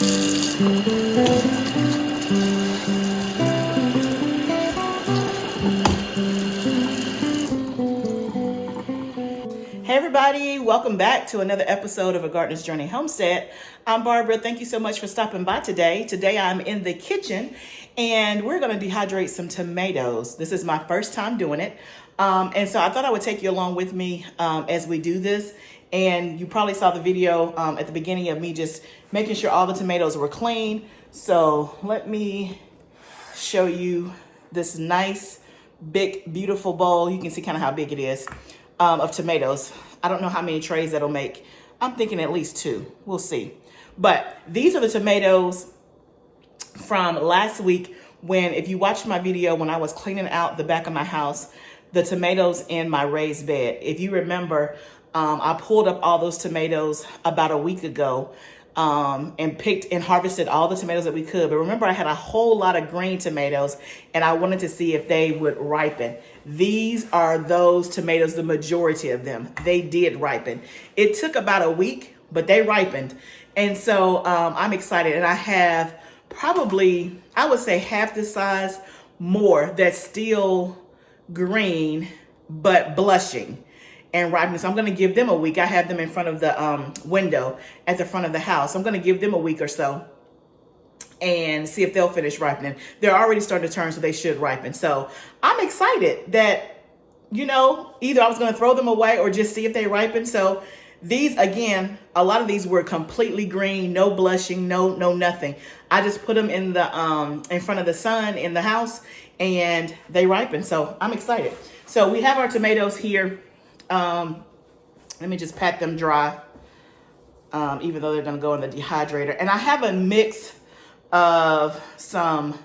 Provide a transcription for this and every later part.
Hey everybody, welcome back to another episode of A Gardener's Journey Homestead. I'm Barbara. Thank you so much for stopping by today. Today I'm in the kitchen and we're going to dehydrate some tomatoes. This is my first time doing it. And so I thought I would take you along with me as we do this. And you probably saw the video at the beginning of me just making sure all the tomatoes were clean. So let me show you this nice, big, beautiful bowl. You can see kind of how big it is. Of tomatoes. I don't know how many trays that'll make. I'm thinking at least 2. We'll see. But these are the tomatoes from last week when, if you watched my video when I was cleaning out the back of my house, the tomatoes in my raised bed. If you remember, I pulled up all those tomatoes about a week ago and picked and harvested all the tomatoes that we could. But remember, I had a whole lot of green tomatoes and I wanted to see if they would ripen. These are those tomatoes, the majority of them. They did ripen. It took about a week, but they ripened. And so I'm excited. And I have probably, I would say half the size more that's still green, but blushing and ripening. So I'm going to give them a week. I have them in front of the window at the front of the house. I'm going to give them a week or so and see if they'll finish ripening. They're already starting to turn, so they should ripen. So I'm excited that, you know, either I was going to throw them away or just see if they ripen. So these, again, a lot of these were completely green, no blushing, no nothing. I just put them in the in front of the sun in the house and they ripen. So I'm excited. So we have our tomatoes here. Let me just pat them dry, even though they're going to go in the dehydrator. And I have a mix of some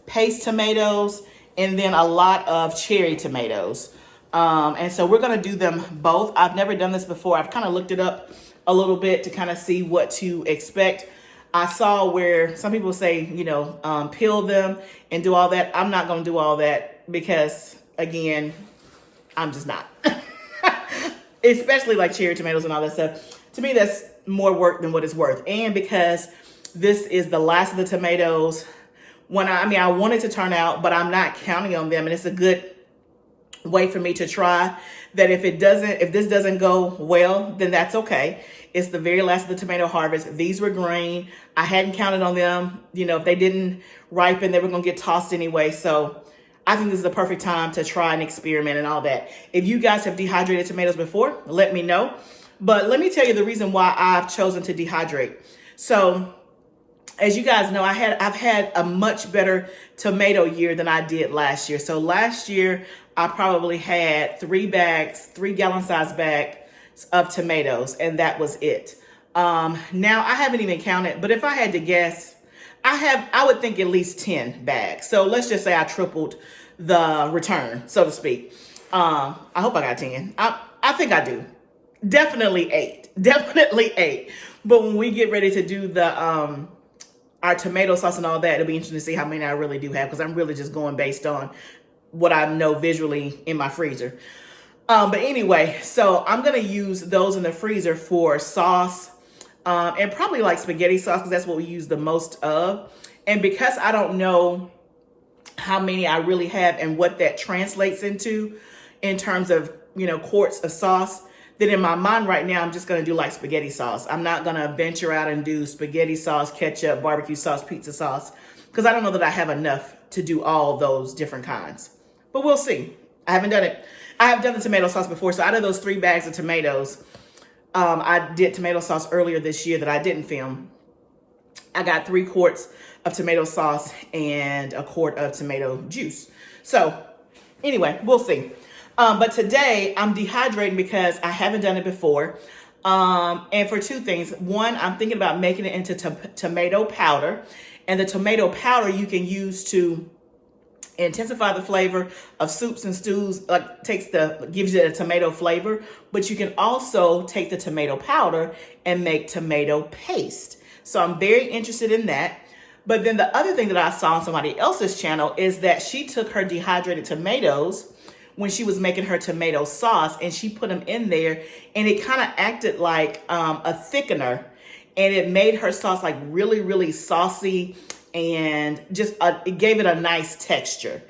paste tomatoes and then a lot of cherry tomatoes. And so we're going to do them both. I've never done this before. I've kind of looked it up a little bit to kind of see what to expect. I saw where some people say, you know, peel them and do all that. I'm not going to do all that because, again, I'm just not. Especially like cherry tomatoes and all that stuff. To me, that's more work than what it's worth. And because this is the last of the tomatoes, I want it to turn out, but I'm not counting on them. And it's a good way for me to try that if this doesn't go well, then that's okay. It's the very last of the tomato harvest. These were green. I hadn't counted on them. You know, if they didn't ripen, they were going to get tossed anyway. So I think this is the perfect time to try and experiment and all that. If you guys have dehydrated tomatoes before, let me know. But let me tell you the reason why I've chosen to dehydrate. So as you guys know, I've had a much better tomato year than I did last year. So last year, I probably had 3 gallon size bags of tomatoes, and that was it. Now I haven't even counted, but if I had to guess, I would think at least 10 bags. So let's just say I tripled the return, so to speak. I hope I got 10. I think I do. Definitely 8. Definitely 8. But when we get ready to do the our tomato sauce and all that, it'll be interesting to see how many I really do have, because I'm really just going based on what I know visually in my freezer. But anyway, so I'm going to use those in the freezer for sauce. And probably like spaghetti sauce, because that's what we use the most of. And because I don't know how many I really have and what that translates into in terms of, you know, quarts of sauce, then in my mind right now, I'm just going to do like spaghetti sauce. I'm not going to venture out and do spaghetti sauce, ketchup, barbecue sauce, pizza sauce, because I don't know that I have enough to do all those different kinds. But we'll see. I haven't done it. I have done the tomato sauce before. So out of those 3 bags of tomatoes, I did tomato sauce earlier this year that I didn't film. I got 3 quarts of tomato sauce and a quart of tomato juice. So anyway, we'll see. But today I'm dehydrating because I haven't done it before. And for 2 things. One, I'm thinking about making it into tomato powder. And the tomato powder you can use to intensify the flavor of soups and stews, like gives it a tomato flavor, but you can also take the tomato powder and make tomato paste. So I'm very interested in that. But then the other thing that I saw on somebody else's channel is that she took her dehydrated tomatoes when she was making her tomato sauce and she put them in there and it kind of acted like a thickener. and it made her sauce like really, really saucy, and just it gave it a nice texture.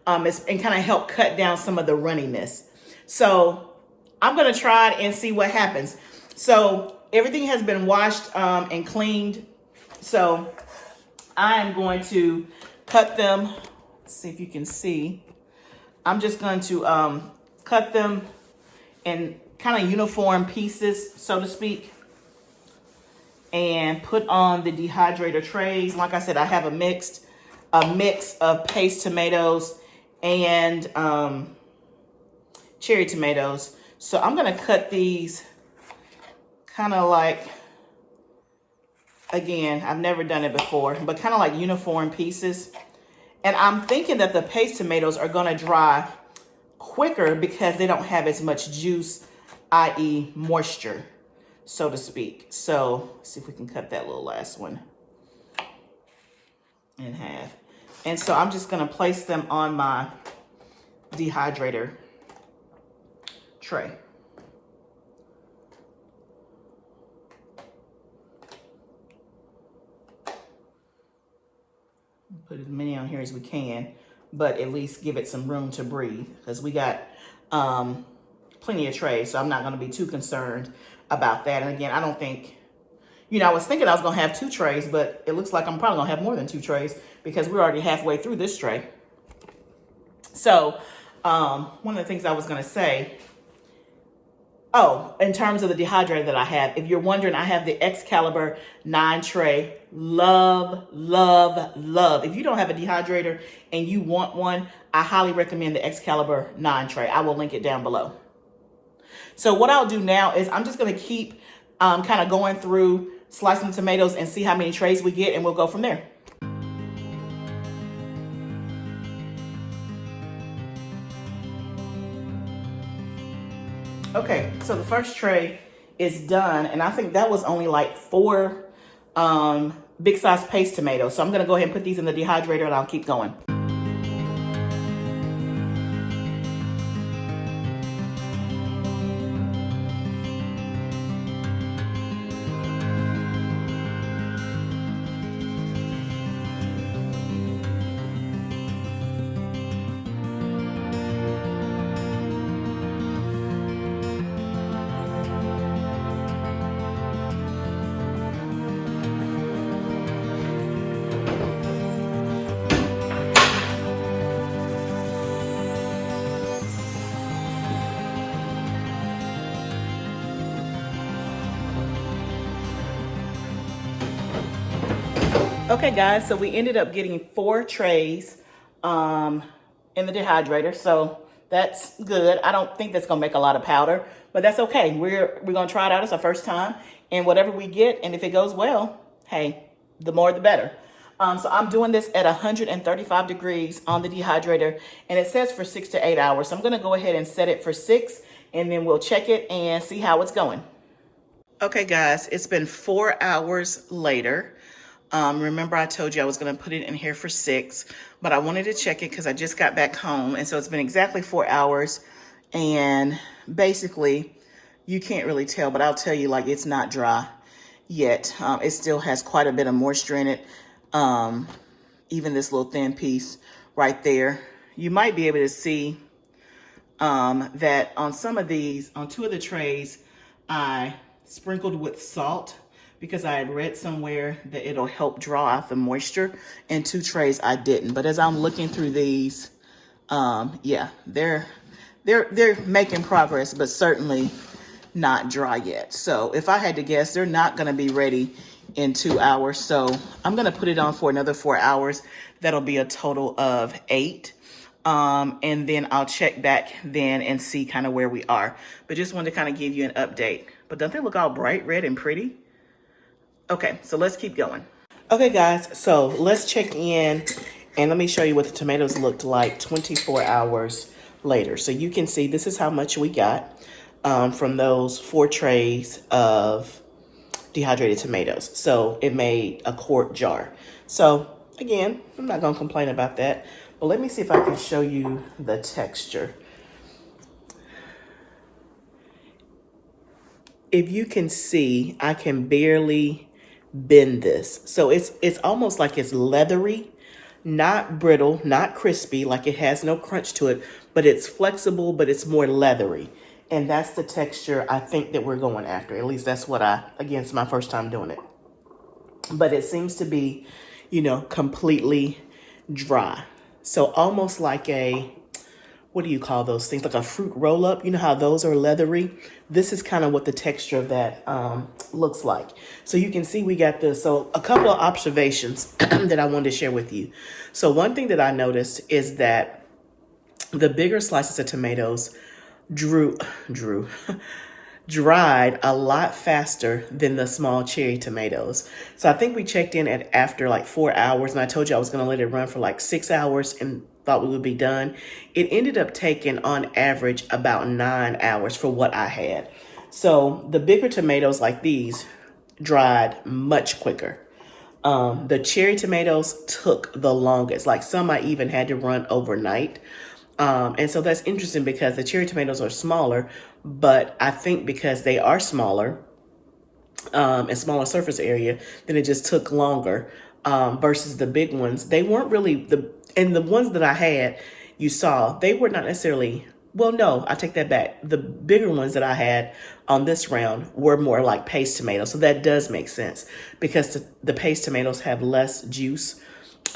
And kind of helped cut down some of the runniness. So I'm gonna try it and see what happens. So everything has been washed and cleaned. So I am going to cut them. Let's see if you can see. I'm just going to cut them in kind of uniform pieces, so to speak, and put on the dehydrator trays. Like I said, I have a mix of paste tomatoes and cherry tomatoes. So I'm gonna cut these kind of like, again, I've never done it before, but kind of like uniform pieces. And I'm thinking that the paste tomatoes are gonna dry quicker because they don't have as much juice, i.e. moisture, so to speak. So let's see if we can cut that little last one in half. And so I'm just gonna place them on my dehydrator tray. Put as many on here as we can, but at least give it some room to breathe, because we got plenty of trays, so I'm not gonna be too concerned about that. And again, I don't think, I was thinking I was gonna have 2 trays, but it looks like I'm probably gonna have more than 2 trays because we're already halfway through this tray. So one of the things I was gonna say, in terms of the dehydrator that I have, if you're wondering, I have the Excalibur 9 tray. Love, love, love. If you don't have a dehydrator and you want one, I highly recommend the Excalibur 9 tray. I will link it down below. So what I'll do now is I'm just gonna keep kind of going through slicing the tomatoes and see how many trays we get, and we'll go from there. Okay, so the first tray is done, and I think that was only like 4 big size paste tomatoes. So I'm gonna go ahead and put these in the dehydrator and I'll keep going. Okay guys, so we ended up getting 4 trays in the dehydrator, so that's good. I don't think that's gonna make a lot of powder, but that's okay. We're gonna try it out. It's our first time, and whatever we get, and if it goes well, hey, the more the better. So I'm doing this at 135 degrees on the dehydrator, and it says for 6 to 8 hours. So I'm gonna go ahead and set it for 6, and then we'll check it and see how it's going. Okay guys, it's been 4 hours later. Remember I told you I was gonna put it in here for 6, but I wanted to check it because I just got back home. And so it's been exactly 4 hours, and basically you can't really tell, but I'll tell you, like, it's not dry yet. It still has quite a bit of moisture in it. Even this little thin piece right there. You might be able to see that on some of these, on 2 of the trays, I sprinkled with salt, because I had read somewhere that it'll help draw out the moisture. In 2 trays, I didn't. But as I'm looking through these, yeah, they're making progress, but certainly not dry yet. So if I had to guess, they're not gonna be ready in 2 hours. So I'm gonna put it on for another 4 hours. That'll be a total of 8. And then I'll check back then and see kind of where we are. But just wanted to kind of give you an update. But don't they look all bright red and pretty? Okay, so let's keep going. Okay guys, so let's check in and let me show you what the tomatoes looked like 24 hours later. So you can see this is how much we got from those 4 trays of dehydrated tomatoes. So it made a quart jar. So again, I'm not gonna complain about that, but let me see if I can show you the texture. If you can see, I can barely bend this. So it's almost like it's leathery, not brittle, not crispy, like it has no crunch to it, but it's flexible, but it's more leathery. And that's the texture I think that we're going after. At least that's what again, it's my first time doing it. But it seems to be, completely dry. So almost like what do you call those things? Like a fruit roll up. You know how those are leathery? This is kind of what the texture of that looks like. So you can see we got this. So a couple of observations that I wanted to share with you. So one thing that I noticed is that the bigger slices of tomatoes dried a lot faster than the small cherry tomatoes. So I think we checked in at after like 4 hours, and I told you I was going to let it run for like 6 hours and thought we would be done. It ended up taking on average about 9 hours for what I had. So the bigger tomatoes like these dried much quicker. The cherry tomatoes took the longest. Like some I even had to run overnight. And so that's interesting because the cherry tomatoes are smaller, but I think because they are smaller and smaller surface area, then it just took longer versus the big ones. They weren't really and the ones that I had, you saw, they were not necessarily, well, no, I take that back. The bigger ones that I had on this round were more like paste tomatoes. So that does make sense because the paste tomatoes have less juice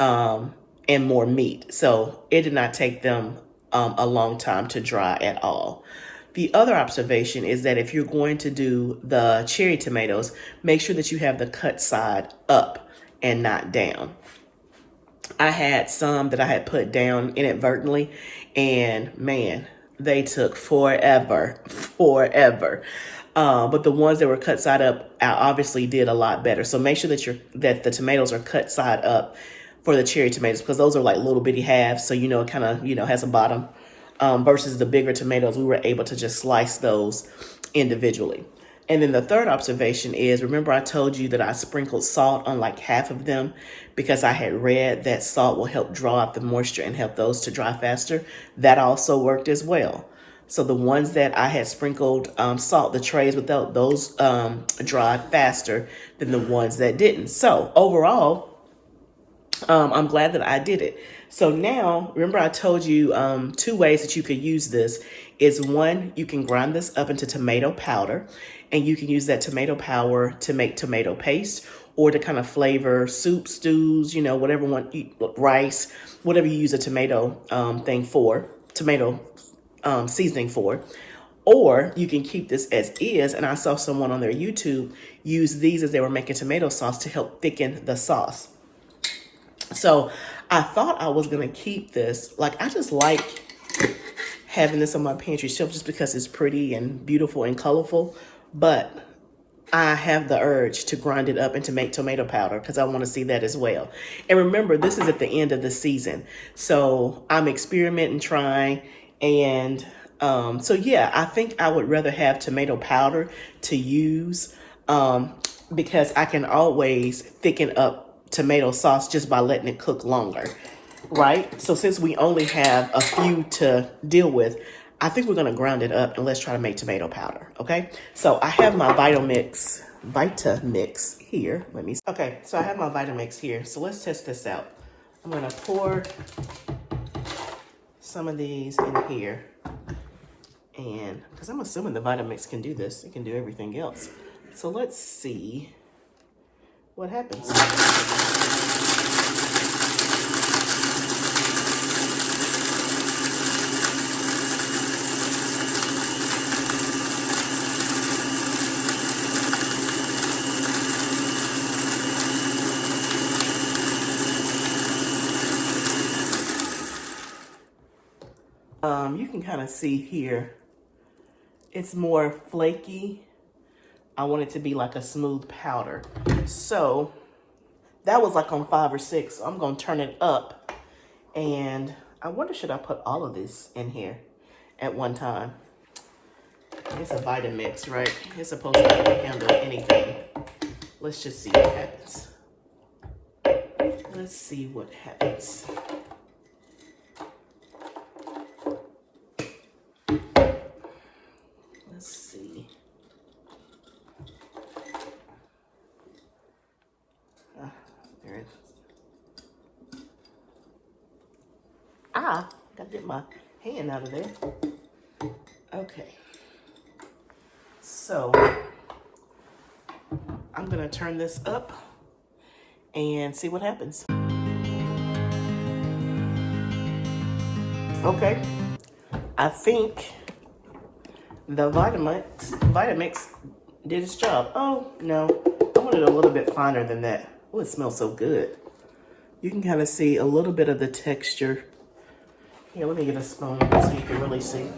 and more meat. So it did not take them a long time to dry at all. The other observation is that if you're going to do the cherry tomatoes, make sure that you have the cut side up and not down. I had some that I had put down inadvertently, and man, they took forever. But the ones that were cut side up, I obviously did a lot better. So make sure that the tomatoes are cut side up for the cherry tomatoes, because those are like little bitty halves. So, it kind of, has a bottom versus the bigger tomatoes. We were able to just slice those individually. And then the third observation is, remember I told you that I sprinkled salt on like half of them because I had read that salt will help draw out the moisture and help those to dry faster. That also worked as well. So the ones that I had sprinkled salt, the trays without those dried faster than the ones that didn't. So overall, I'm glad that I did it. So now, remember I told you 2 ways that you could use this is one, you can grind this up into tomato powder, and you can use that tomato powder to make tomato paste or to kind of flavor soup, stews, whatever rice, whatever you use a tomato tomato seasoning for. Or you can keep this as is, and I saw someone on their YouTube use these as they were making tomato sauce to help thicken the sauce. So I thought I was going to keep this. Like, I just like having this on my pantry shelf just because it's pretty and beautiful and colorful. But I have the urge to grind it up and to make tomato powder because I want to see that as well. And remember, this is at the end of the season. So I'm experimenting, trying. And so, yeah, I think I would rather have tomato powder to use because I can always thicken up tomato sauce just by letting it cook longer, right? So since we only have a few to deal with, I think we're going to grind it up and let's try to make tomato powder, okay? So I have my Vitamix here. Okay, so I have my Vitamix here. So let's test this out. I'm going to pour some of these in here. And because I'm assuming the Vitamix can do this, it can do everything else. So let's see what happens. You can kind of see here, it's more flaky. I want it to be like a smooth powder. So that was like on 5 or 6. So I'm going to turn it up. And I wonder, should I put all of this in here at one time? It's a Vitamix, right? It's supposed to handle anything. Let's just see what happens. Let's see what happens. Let's see. Ah, gotta get my hand out of there. Okay. So I'm gonna turn this up and see what happens. Okay. I think the Vitamix did its job. Oh, no. I want it a little bit finer than that. Oh, it smells so good. You can kind of see a little bit of the texture. Here, let me get a spoon so you can really see.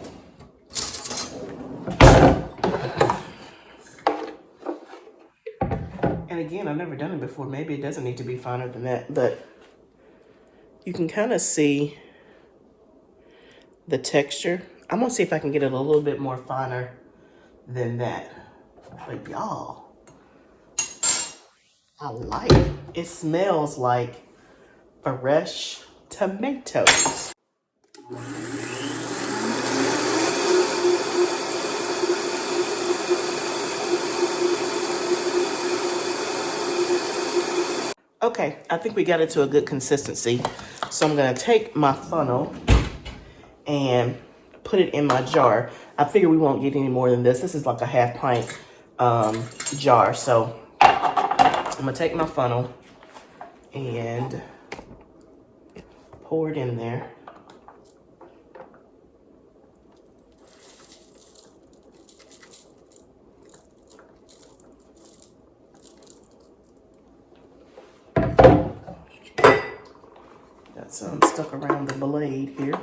And again, I've never done it before. Maybe it doesn't need to be finer than that, but you can kind of see the texture. I'm gonna see if I can get it a little bit more finer than that. But y'all, I like it. It smells like fresh tomatoes. Okay, I think we got it to a good consistency. So I'm gonna take my funnel and put it in my jar. I figure we won't get any more than this. This is like a half pint jar. So I'm gonna take my funnel and pour it in there. Got some stuck around the blade here.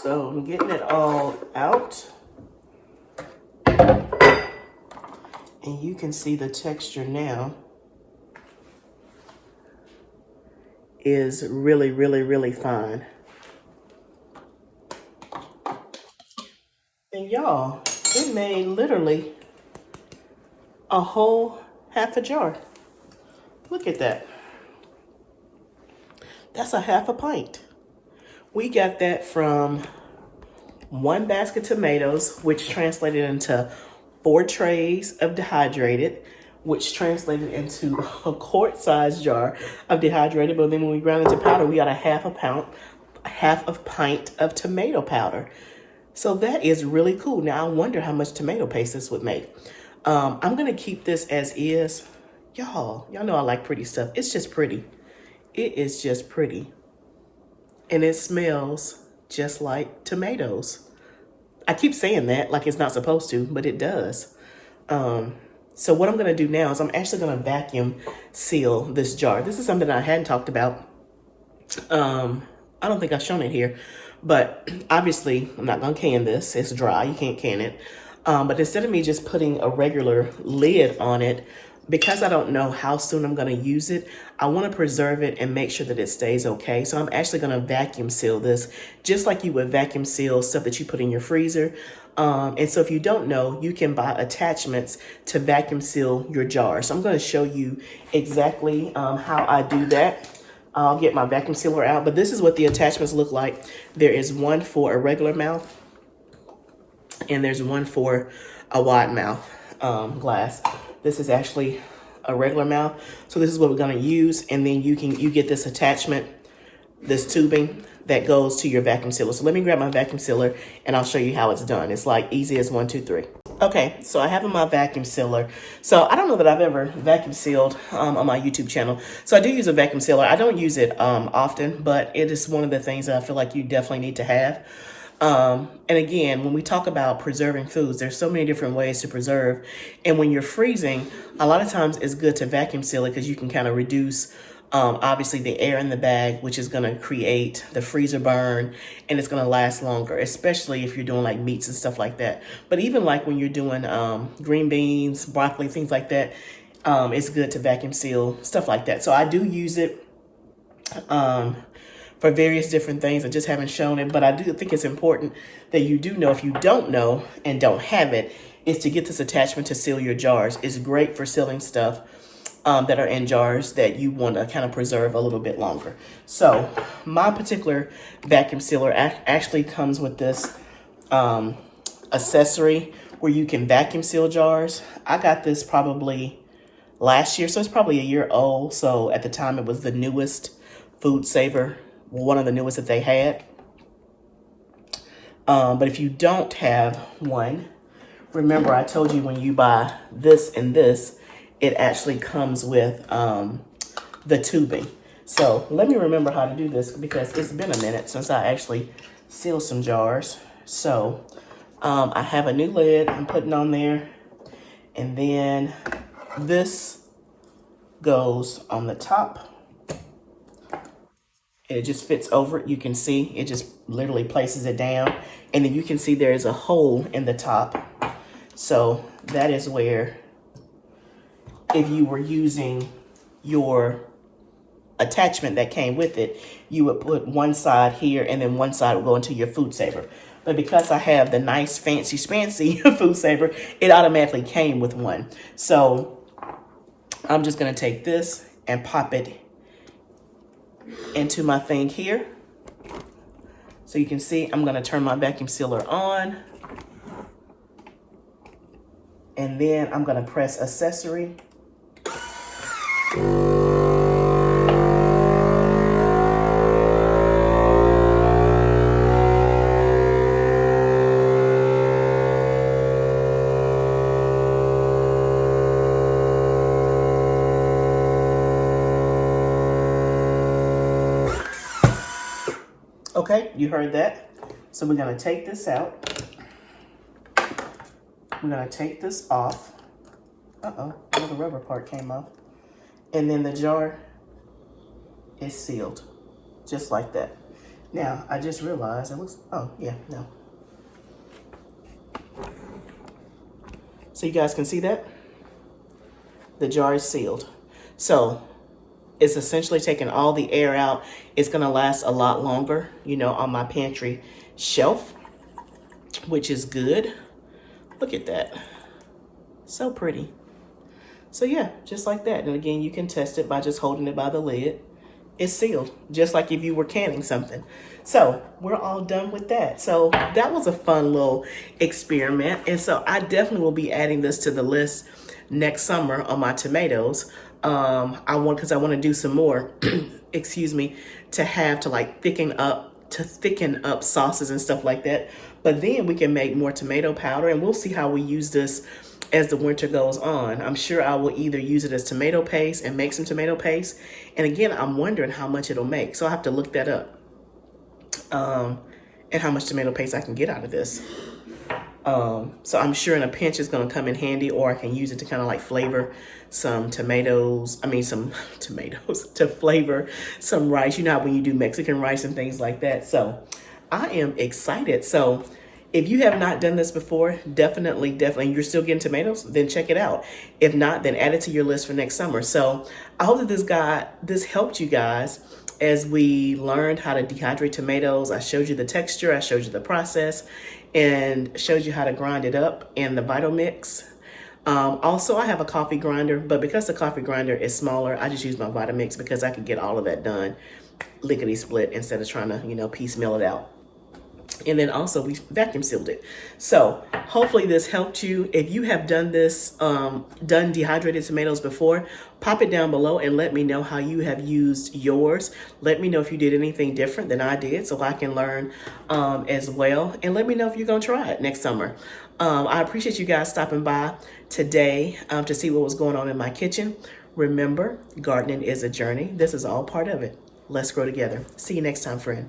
So I'm getting it all out. And you can see the texture now is really, really, really fine. And y'all, it made literally a whole half a jar. Look at that. That's a half a pint. We got that from 1 basket of tomatoes, which translated into 4 trays of dehydrated, which translated into a quart-sized jar of dehydrated. But then when we ground into powder, we got a half a pint of tomato powder. So that is really cool. Now I wonder how much tomato paste this would make. I'm gonna keep this as is. Y'all know I like pretty stuff. It's just pretty. It is just pretty. And it smells just like tomatoes. I keep saying that like it's not supposed to, but it does. So what I'm gonna do now is I'm actually gonna vacuum seal this jar. This is something I hadn't talked about. I don't think I've shown it here, but obviously I'm not gonna can this. It's dry, you can't can it. But instead of me just putting a regular lid on it, because I don't know how soon I'm gonna use it, I wanna preserve it and make sure that it stays okay. So I'm actually gonna vacuum seal this, just like you would vacuum seal stuff that you put in your freezer. And so if you don't know, you can buy attachments to vacuum seal your jar. So I'm gonna show you exactly how I do that. I'll get my vacuum sealer out, but this is what the attachments look like. There is one for a regular mouth, and there's one for a wide mouth glass. This is actually a regular mouth. So this is what we're gonna use. And then you get this attachment, this tubing that goes to your vacuum sealer. So let me grab my vacuum sealer and I'll show you how it's done. It's like easy as 1, 2, 3. Okay, so I have in my vacuum sealer. So I don't know that I've ever vacuum sealed on my YouTube channel. So I do use a vacuum sealer. I don't use it often, but it is one of the things that I feel like you definitely need to have. And again, when we talk about preserving foods, there's so many different ways to preserve. And when you're freezing, a lot of times it's good to vacuum seal it because you can kind of reduce, obviously, the air in the bag, which is going to create the freezer burn, and it's going to last longer, especially if you're doing like meats and stuff like that. But even like when you're doing green beans, broccoli, things like that, It's good to vacuum seal, stuff like that. So I do use it for various different things. I just haven't shown it, but I do think it's important that you do know. If you don't know and don't have it, is to get this attachment to seal your jars. It's great for sealing stuff that are in jars that you want to kind of preserve a little bit longer. So my particular vacuum sealer actually comes with this accessory where you can vacuum seal jars. I got this probably last year, so it's probably a year old. So at the time it was the newest food saver, one of the newest that they had. But if you don't have one, remember I told you when you buy this and this, it actually comes with the tubing. So let me remember how to do this because it's been a minute since I actually sealed some jars. So I have a new lid I'm putting on there, and then this goes on the top. It just fits over it. You can see it just literally places it down, and then you can see there is a hole in the top. So that is where, if you were using your attachment that came with it, you would put one side here and then one side would go into your food saver. But because I have the nice fancy food saver, it automatically came with one. So I'm just gonna take this and pop it into my thing here. So you can see I'm gonna turn my vacuum sealer on, and then I'm gonna press accessory. Okay, you heard that. So we're gonna take this out. We're gonna take this off. Uh-oh, the rubber part came off. And then the jar is sealed, just like that. Now, I just realized it looks, oh yeah, no. So you guys can see that? The jar is sealed. So it's essentially taking all the air out. It's gonna last a lot longer, you know, on my pantry shelf, which is good. Look at that, so pretty. So yeah, just like that. And again, you can test it by just holding it by the lid. It's sealed, just like if you were canning something. So we're all done with that. So that was a fun little experiment. And so I definitely will be adding this to the list next summer on my tomatoes. Because I want to do some more, excuse me, to like thicken up sauces and stuff like that. But then we can make more tomato powder, and we'll see how we use this as the winter goes on. I'm sure I will either use it as tomato paste and make some tomato paste. And again, I'm wondering how much it'll make. So I'll have to look that up. And how much tomato paste I can get out of this. So I'm sure in a pinch it's gonna come in handy, or I can use it to kind of like flavor some tomatoes. Some tomatoes to flavor some rice. You know how when you do Mexican rice and things like that. So I am excited. So if you have not done this before, definitely, you're still getting tomatoes, then check it out. If not, then add it to your list for next summer. So I hope that this helped you guys as we learned how to dehydrate tomatoes. I showed you the texture, I showed you the process, and showed you how to grind it up in the Vitamix. Also, I have a coffee grinder, but because the coffee grinder is smaller, I just use my Vitamix because I can get all of that done lickety split instead of trying to, piecemeal it out. And then also we vacuum sealed it. So hopefully this helped you. If you have done this, done dehydrated tomatoes before, pop it down below and let me know how you have used yours. Let me know if you did anything different than I did so I can learn as well. And let me know if you're gonna try it next summer. I appreciate you guys stopping by today to see what was going on in my kitchen. Remember, gardening is a journey. This is all part of it. Let's grow together. See you next time, friend.